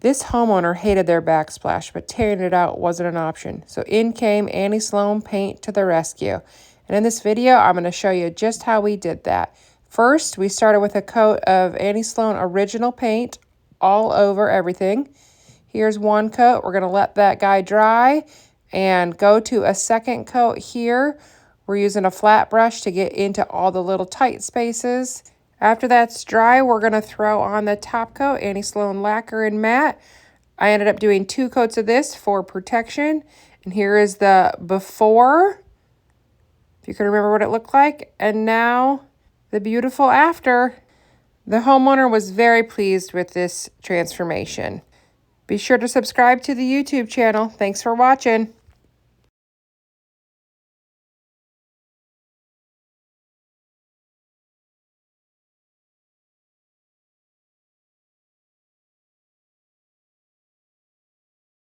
This homeowner hated their backsplash, but tearing it out wasn't an option. So in came Annie Sloan Paint to the rescue. And in this video, I'm going to show you just how we did that. First, we started with a coat of Annie Sloan original paint all over everything. Here's one coat. We're going to let that guy dry and go to a second coat here. We're using a flat brush to get into all the little tight spaces. After that's dry, we're going to throw on the top coat, Annie Sloan Lacquer and Matte. I ended up doing 2 coats of this for protection. And here is the before, if you can remember what it looked like. And now the beautiful after. The homeowner was very pleased with this transformation. Be sure to subscribe to the YouTube channel. Thanks for watching.